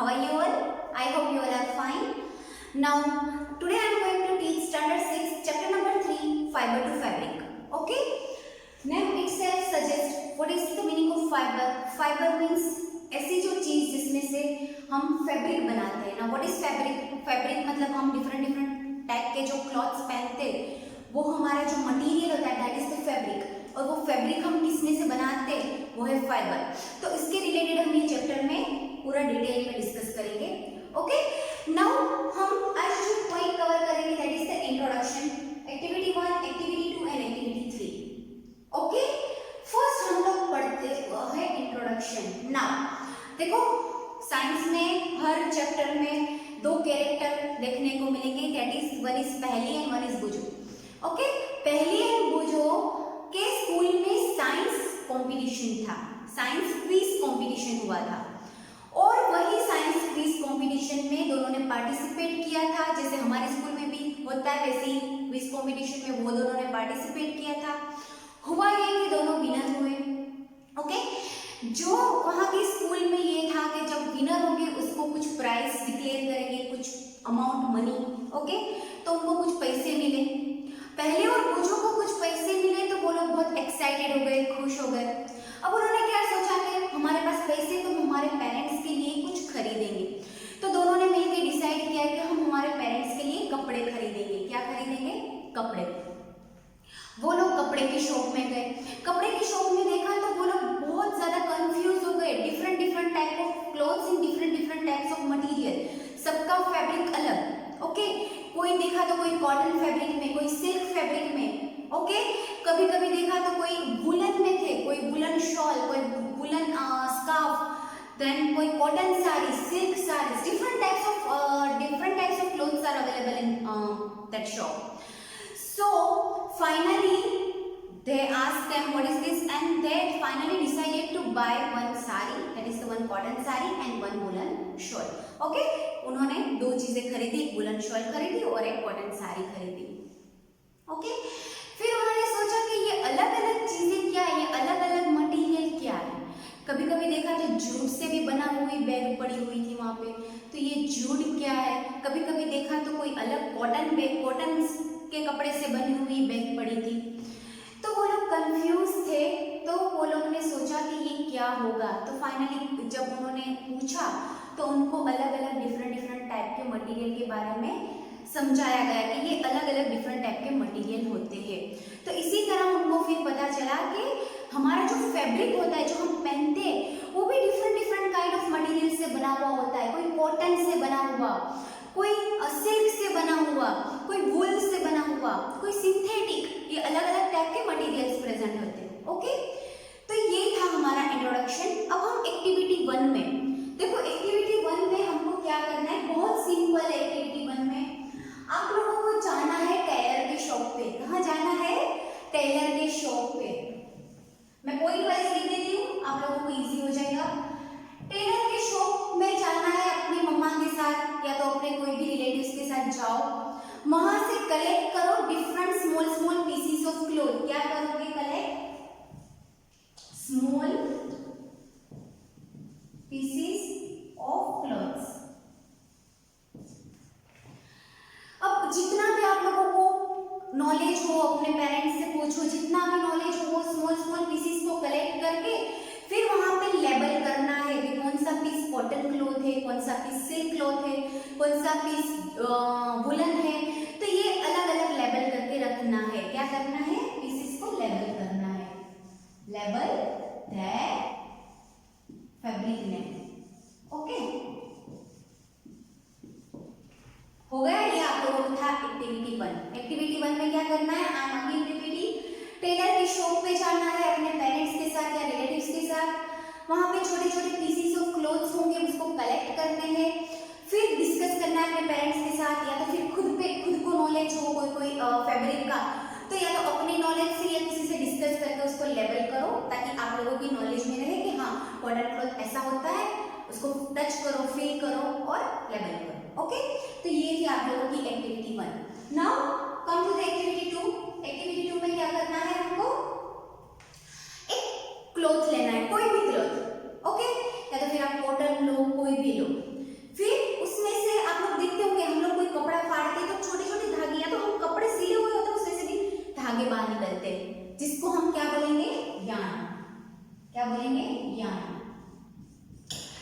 How are you all? I hope you all are fine. Now, today I am going to teach standard 6, chapter number 3, fiber to fabric. Okay? Name itself suggests what is the meaning of fiber. Fiber means ऐसी जो चीज जिसमें से हम fabric बनाते हैं ना. What is fabric? Fabric मतलब हम डिफरेंट टाइप के जो क्लॉथ्स पहनते हैं वो हमारा जो मटेरियल होता है दैट इज द फैब्रिक. और वो फैब्रिक हम किसमें से बनाते हैं वो है फाइबर. तो इसके रिलेटेड हम ये चैप्टर में पूरा डिटेल में डिस्कस करेंगे. ओके, नाउ हम आज जो पॉइंट कवर करेंगे that is the introduction, activity 1, activity 2 and activity 3. Okay, first हम लोग पढ़ते हैं इंट्रोडक्शन. नाउ देखो, साइंस में हर चैप्टर में दो कैरेक्टर देखने को मिलेंगे दैट इज वन इज पहली एंड वन इज बुजो. ओके, पहली एंड बुजो के स्कूल में साइंस कंपटीशन था, साइंस क्विज कंपटीशन हुआ था. और वही साइंस क्विज कंपटीशन में दोनों ने पार्टिसिपेट किया था. जैसे हमारे स्कूल में भी होता है वैसे ही क्विज कंपटीशन में वो दोनों ने पार्टिसिपेट किया था. हुआ ये कि दोनों विनर हुए. ओके, जो वहाँ के स्कूल में ये था कि जब विनर होंगे उसको कुछ प्राइज डिक्लेयर करेंगे, कुछ अमाउंट मनी. ओके, तो उनको कुछ पैसे मिले. पहले और बुजो को कुछ पैसे मिले तो वो लोग बहुत एक्साइटेड हो गए, खुश हो गए. अब उन्होंने क्या सोचा कि हमारे पास पैसे तो हमारे पेरेंट्स के लिए कुछ खरीदेंगे. तो दोनों ने मिलकर डिसाइड किया कि हम हमारे पेरेंट्स के लिए कपड़े खरीदेंगे. क्या खरीदेंगे? कपड़े. वो लोग कपड़े की शॉप में गए. कपड़े की शॉप में देखा तो वो लोग बहुत ज्यादा कंफ्यूज हो गए. Different type of clothes in different types of material, सबका फैब्रिक अलग. ओके, कोई देखा तो कोई कॉटन फैब्रिक में, कोई सिल्क फैब्रिक में. ओके, कभी कभी देखा तो कोई वुलन में थे, कोई वुलन शॉल, कोई वुलन स्कार्फ, देन कोई cotton sari, silk saris. different types of clothes are available in that shop. So finally they asked them what is this, and they finally decided to buy one sari, that is the one cotton sari and one woolen shawl. Okay, उन्होंने दो चीजें खरीदी, एक woollen shawl खरीदी और एक cotton sari खरीदी. Okay, फिर उन्होंने सोचा कि ये अलग अलग चीजें क्या है, ये अलग अलग मटेरियल क्या है. कभी कभी देखा तो जूट से भी बना हुई बैग पड़ी हुई थी वहां पे, तो ये जूट क्या है. कभी कभी देखा तो कोई अलग कॉटन बैग, कॉटन के कपड़े से बनी हुई बैग पड़ी थी. तो वो लोग कंफ्यूज थे. तो वो लोग ने सोचा कि ये क्या होगा. तो फाइनली जब उन्होंने पूछा तो उनको अलग अलग डिफरेंट टाइप के मटेरियल के बारे में समझाया गया कि ये अलग अलग डिफरेंट टाइप के मटेरियल होते हैं. तो इसी तरह उनको फिर पता चला कि हमारा जो फैब्रिक होता है जो हम पहनते हैं वो भी डिफरेंट काइंड ऑफ मटेरियल से बना हुआ होता है. कोई कॉटन से बना हुआ, कोई सिल्क से बना हुआ, कोई वूल से बना हुआ, कोई सिंथेटिक. ये अलग अलग टाइप के मटेरियल्स प्रेजेंट होते हैं. ओके, तो ये था हमारा इंट्रोडक्शन. अब हम एक्टिविटी 1 में देखो, एक्टिविटी 1 में हमको क्या करना है, बहुत सिंपल है. एक्टिविटी 1 में आप लोगों को जाना है टेलर के शॉप पे. कहाँ जाना है? टेलर के शॉप पे. मैं पॉइंट वाइज लिख देती हूँ, आप लोगों को इजी हो जाएगा. टेलर के शॉप में जाना है अपनी मम्मा के साथ या तो अपने कोई भी रिलेटिव्स के साथ जाओ. वहां से कलेक्ट करो different small pieces of cloth. क्या करोगे? Collect small pieces of clothes. अब जितना भी आप लोगों को नॉलेज हो, अपने पेरेंट्स से पूछो, जितना भी नॉलेज हो, स्मॉल पीसेस को कलेक्ट करके फिर वहां पे लेबल करना है कि कौन सा पीस कॉटन क्लॉथ है, कौन सा पीस सिल्क क्लॉथ है, कौन सा पीस वुलन है. तो ये अलग अलग लेबल करके रखना है. क्या करना है? पीसेस को लेबल करना है. Label that fabric name. Okay, हो गया. ये आप लोगों को था एक्टिविटी 1. एक्टिविटी 1 में क्या करना है? I am again repeating. Tailor की शॉप पे जाना है अपने पेरेंट्स के साथ या रिलेटिव्स के साथ. वहां पे छोटे पीसेस ऑफ क्लोथ्स होंगे, उसको कलेक्ट करने हैं. फिर डिस्कस करना है अपने पेरेंट्स के साथ, या तो फिर खुद को नॉलेज हो कोई फैब्रिक का, तो या तो अपनी नॉलेज से या किसी से डिस्कस करके उसको लेबल करो ताकि आप लोगों की नॉलेज में रहे कि हाँ कॉटन क्लॉथ ऐसा होता है. उसको टच करो, फील करो और लेबल करो. ओके, तो ये थी आप लोगों की activity 1. Now come to the activity 2. Activity 2 में क्या करना है? हमको एक क्लॉथ लेना है, कोई भी क्लॉथ. ओके, या तो फिर आप कॉटन लो, कोई भी लो. बोलते हैं, जिसको हम क्या बोलेंगे, यान। क्या बोलेंगे, यान।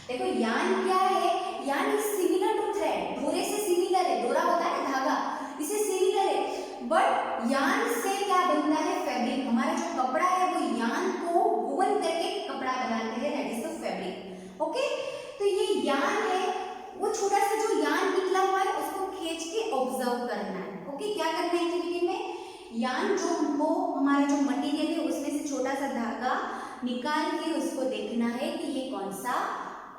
देखो यान क्या है, यान इज सिमिलर टू थ्रेड, डोरे से सिमिलर है, डोरा होता है ना धागा, इसे सिमिलर है, बट यान से क्या बनता है, फैब्रिक। हमारा जो कपड़ा है वो यान को वूवन करके कपड़ा बनाते हैं, that is the fabric. Okay, तो ये यान है, वो छोटा सा जो यान निकला हुआ है उसको खींच के ऑब्जर्व करना है। ओके, क्या करना है एक्टिविटी में, यान जो हमको हमारा जो मटेरियल है उसमें से छोटा सा धागा निकाल के उसको देखना है कि ये कौन सा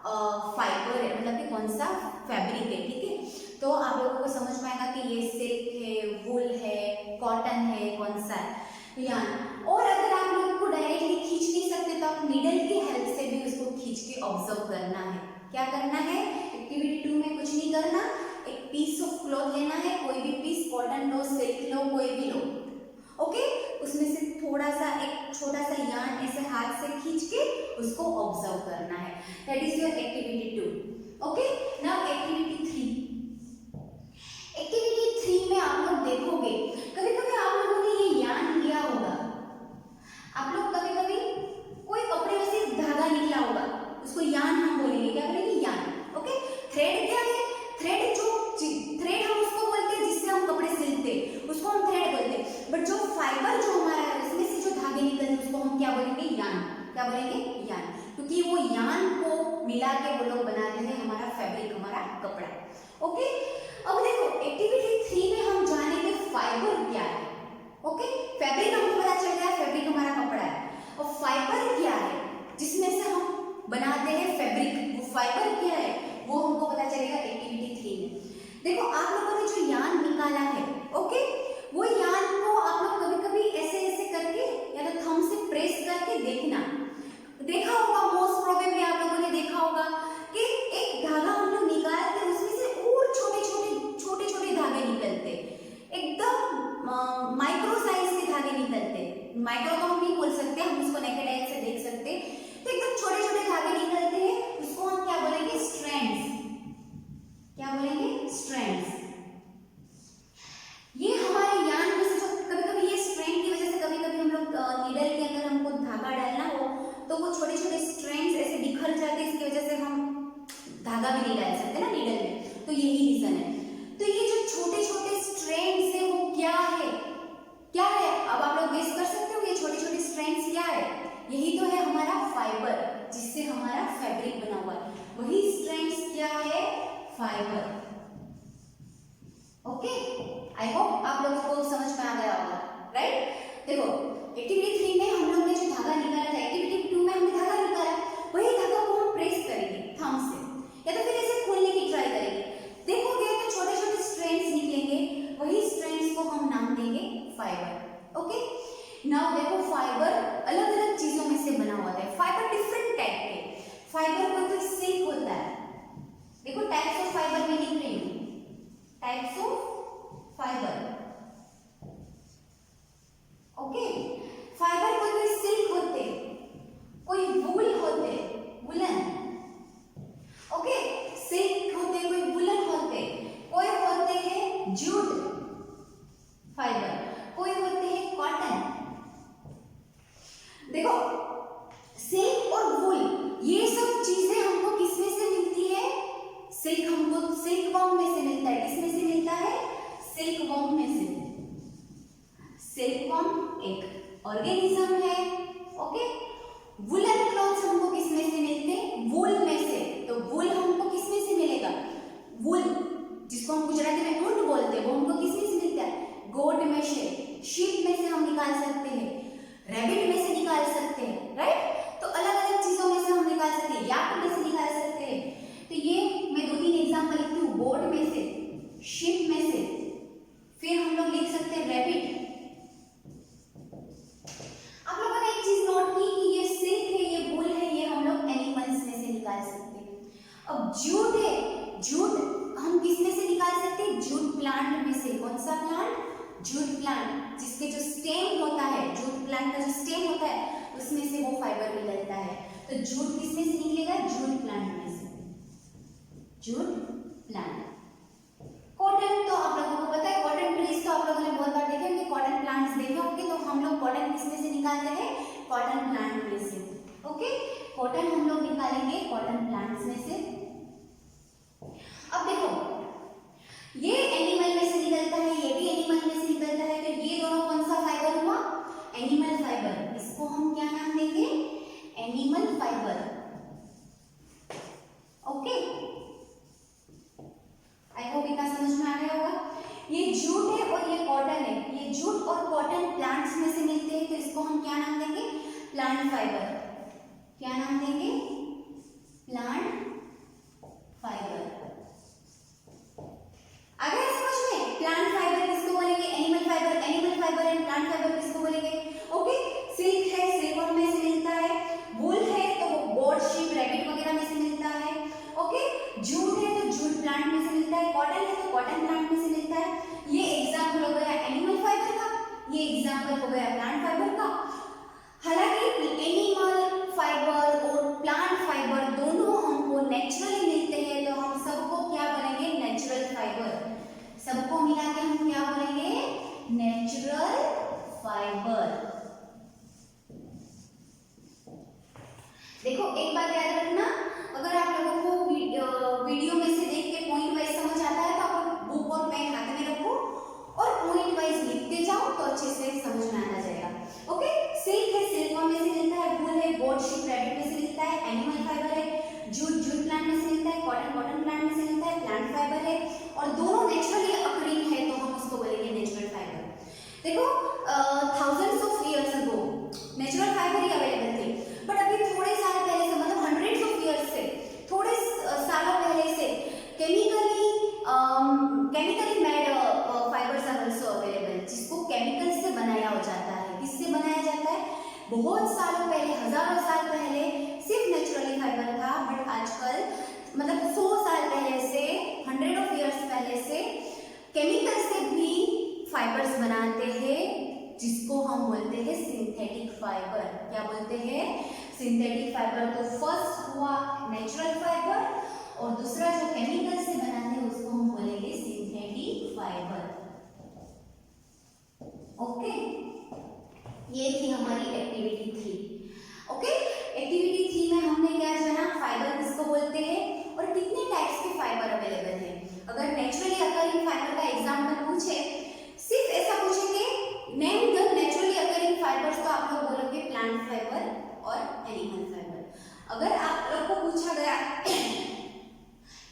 फाइबर है, मतलब कि कौन सा फैब्रिक है। ठीक है, तो आप लोगों को समझ में आएगा कि ये सिल्क है, वूल है, कॉटन है, कौन सा है, यान। और अगर आप लोगों को डायरेक्टली खींच नहीं सकते तो आप नीडल की हेल्प से भी उसको खींच के ऑब्जर्व करना है। क्या करना है, एक्टिविटी 2 में कुछ नहीं करना, एक पीस ऑफ क्लॉथ लेना है, कोई भी पीस, कॉटन लो, सिल्क लो, कोई भी लो। ओके, उसमें से थोड़ा सा एक छोटा सा यान ऐसे हाथ से खींच के उसको ऑब्जर्व करना है, that is your activity 2। Okay, now activity 3। Activity 3 में आप लोग देखोगे, कभी कभी आप लोगों ने ये यान लिया होगा, आप लोग कभी कभी कोई कपड़े में से धागा निकला होगा, उसको यान हम बोलेंगे, क्या बोलेंगे, यान। ओके, थ्रेड क्या है, थ्रेड जो थ्रेड हम उसको बोलते हैं जिससे हम कपड़े सिलते हैं, उसको हम थ्रेड बोलते हैं, बट जो फाइबर जो हमारा है उसमें से जो धागे निकलते हैं उसको हम क्या बोलेंगे, यान। क्या बोलेंगे, यान, क्योंकि वो यान को मिला के वो लोग बनाते हैं हमारा फैब्रिक, हमारा कपड़ा। ओके, अब देखो एक्टिविटी 3 में हम जानेंगे फाइबर क्या है। ओके, फैब्रिक हमको पता चल गया, फैब्रिक हमारा कपड़ा है, और फाइबर क्या है जिसमें से हम बनाते हैं फैब्रिक, वो फाइबर क्या है वो हमको पता चलेगा एक्टिविटी 3 में। देखो आप लोगों ने जो यान निकाला है, ओके, वो यान को आप लोग कभी कभी ऐसे ऐसे करके या तो थंब से प्रेस करके देखना, देखा होगा, मोस्ट प्रोबेबली आप लोगों ने देखा होगा कि एक धागा हम लोग निकालते हैं उसमें से और छोटे छोटे धागे निकलते, एकदम माइक्रो साइज के धागे निकलते, माइक्रो तो हम नहीं बोल सकते, हम उसको नेकेड आई से देख सकते, तो एकदम छोटे छोटे धागे निकलते हैं, उसको हम क्या बोलेंगे, स्ट्रैंड्स। क्या बोलेंगे, स्ट्रैंड्स। ये हमारे यान में से जो कभी कभी ये स्ट्रैंड की वजह से कभी कभी हम लोग नीडल के अंदर हमको धागा डालना हो तो वो छोटे छोटे स्ट्रैंड्स ऐसे बिखर जाते हैं, इसकी वजह से हम धागा भी नहीं डाल सकते ना नीडल में, तो यही रीजन है। तो ये जो छोटे छोटे स्ट्रैंड्स है वो क्या है, क्या है, अब आप लोग गेस कर सकते हो ये छोटे छोटे स्ट्रैंड्स क्या है, यही तो है हमारा फाइबर जिससे हमारा फैब्रिक बना हुआ है, वही स्ट्रैंड्स क्या है, फाइबर। ओके, आई होप आप लोगों को समझ में आ गया होगा, राइट। देखो एक्टिविटी 3 में हम लोग ने जो धागा निकाला था, एक्टिविटी 2 में हमने धागा निकाला, वही धागा को हम प्रेस करेंगे थंब से या तो फिर ऐसे खोलने की ट्राई करेंगे, देखोगे तो छोटे छोटे स्ट्रैंड्स निकलेंगे, वही स्ट्रैंड्स को हम नाम देंगे फाइबर। ओके, नाउ देखो फाइबर अलग अलग चीजों में से बना हुआ है, फाइबर डिफरेंट टाइप के, फाइबर कोई सिल्क होता है, देखो टाइप्स ऑफ फाइबर में लिख रही हूँ, types of fibre. Okay, fibre कोई सिल्क होते, कोई वूल होते, वुलन। ओके, सिल्क होते, कोई वुलन होते, कोई होते हैं जूट फाइबर, कोई होते हैं कॉटन। देखो सिल्क और वूल ये सब चीजें हमको किसमें से मिलती है, सिल्क हमको सिल्क वर्म में से मिलता है, किसमें से मिलता है, सिल्क वर्म में से। सिल्क वर्म एक ऑर्गेनिज्म है। ओके, वुलन क्लॉथ्स हमको किसमें से मिलते हैं, वूल में से, तो वूल हमको किसमें से मिलेगा, वूल जिसको हम गुजराती में ऊन बोलते हैं वो हमको किसमें से मिलता है, गोट में से, शीप में से हम निकाल सकते हैं, रैबिट में से निकाल सकते हैं, राइट। तो अलग अलग चीजों में से हम निकाल सकते हैं, याक में से निकाल सकते हैं। तो ये मैं 2-3 एग्जांपल लिखती हूँ, गोट में से, शीप में से, फिर हम लोग लिख सकते हैं रैबिट। आप लोगों ने एक चीज नोट की कि ये सिल्क है, ये वूल है, ये हम लोग एनिमल्स में से निकाल सकते हैं। अब जूट है, जूट हम किस में से निकाल सकते हैं, जूट प्लांट में से। कौन सा प्लांट, जूट प्लांट, जिसके जो स्टेम होता है, जूट प्लांट का जो स्टेम होता है उसमें से वो फाइबर निकलता है। तो जूट किस में से निकलेगा, जूट प्लांट में से, जूट प्लांट। कॉटन तो आप लोगों को पता है, कॉटन ट्रीज तो आप लोगों ने बहुत बार देखे होंगे, कॉटन प्लांट्स देखे होंगे, तो हम लोग कॉटन निकालते हैं? कॉटन प्लांट में से। ओके, कॉटन हम लोग निकालेंगे कॉटन प्लांट्स में से। अब देखो, ये एनिमल में से निकलता है, ये भी एनिमल में से निकलता है, तो ये दोनों कौन सा फाइबर हुआ? Animal fibre. इसको हम क्या नाम देंगे? Animal fibre. Okay, I hope इतना समझ में आ गया होगा। ये जूट है और ये कॉटन है, ये जूट और कॉटन प्लांट्स में से मिलते हैं, तो इसको हम क्या नाम देंगे? Plant fibre. क्या नाम देंगे? Plant fibre. आ गया समझ में? प्लांट फाइबर किसको बोलेंगे? Animal fibre. Animal fibre and plant fibre किसको बोलेंगे? ओके, सिल्क है, सिल्कवर्म में से मिलता है। वूल है तो वो गोट, शीप, रैबिट वगैरह में से मिलता है। ओके, जूट है तो जूट प्लांट में से मिलता है। कॉटन है तो कॉटन प्लांट में से मिलता है। ये एग्जांपल हो गया एनिमल फाइबर का, ये एग्जांपल हो गया प्लांट फाइबर का। हालांकि एनिमल फाइबर और प्लांट फाइबर दोनों हमको नेचुरली मिलते हैं, तो हम सबको क्या बोलेंगे? Natural fibre. सबको मिला के हम क्या बोलेंगे? Natural fibre. देखो एक बात याद रखना, अगर आप लोगों को वीडियो में से देख के पॉइंट वाइज समझ आता है तो आप बुक और पेन हाथ में रखो और पॉइंट वाइज लिखते जाओ, तो अच्छे से समझ में आ जाएगा। ओके, सिल्क है, सिल्कवर्म में से मिलता है। वूल है, गोट, शीप, रैबिट में से मिलता है। एनिमल फाइबर है, जूट, जूट प्लांट में से मिलता है। कॉटन, कॉटन प्लांट में से मिलता है। प्लांट फाइबर है और दोनों नेचुरली अकरिंग है, तो हम उसको बोलेंगे नेचुरल फाइबर। देखो, thousands of years ago natural fibre he available थे, बट अभी थोड़े साल पहले से, मतलब हंड्रेड्स ऑफ इयर्स से, थोड़े सालों पहले से chemically made fibres are also available, जिसको केमिकल से बनाया हो जाता है। किससे बनाया जाता है? बहुत सालों पहले, हजारों साल पहले सिर्फ नेचुरली फाइबर था, बट आजकल मतलब 100 साल पहले से, 100 ऑफ इयर्स पहले से केमिकल से भी फाइबर्स बनाते हैं, जिसको हम बोलते हैं सिंथेटिक फाइबर। क्या बोलते हैं? Synthetic fibre. तो फर्स्ट हुआ नेचुरल फाइबर और दूसरा जो केमिकल से बनाते हैं उसको हम बोलेंगे सिंथेटिक फाइबर। ओके, ये थी हमारी एक्टिविटी 3। ओके, एक्टिविटी 3 में हमने क्या जाना? फाइबर किसको बोलते हैं और कितने टाइप्स के फाइबर अवेलेबल हैं। अगर नेचुरली अकरिंग फाइबर का एग्जांपल पूछे, सिर्फ ऐसा पूछेंगे name the naturally occurring fibres, तो आप लोग बोलोगे प्लांट फाइबर और एनिमल फाइबर। अगर आप लोग को पूछा गया कि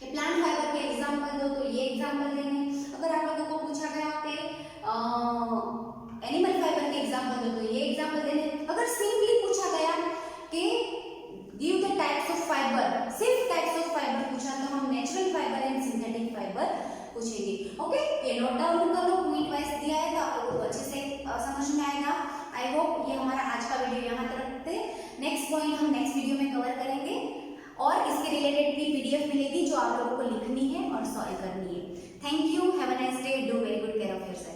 प्लांट फाइबर के एग्जांपल दो, तो ये एग्जांपल देंगे। अगर आप लोगों को पूछा गया कि एनिमल फाइबर के एग्जांपल दो, तो ये एग्जांपल देंगे। अगर सिंपली पूछा गया कि give the types of fibre, सिर्फ टाइप्स ऑफ फाइबर पूछा, तो हम natural fibre and synthetic fibre पूछेंगे। ओके, ये नोट डाउन कर लो, पॉइंट वाइज दिया है तो आप लोगों को अच्छे से समझ में आएगा। आई होप ये हमारा आज का वीडियो यहाँ तक रखते हैं। नेक्स्ट पॉइंट हम नेक्स्ट वीडियो में कवर करेंगे और इसके रिलेटेड भी पीडीएफ मिलेगी जो आप लोगों को लिखनी है और सॉल्व करनी है। Thank you, have a nice day, do very good care of yourself.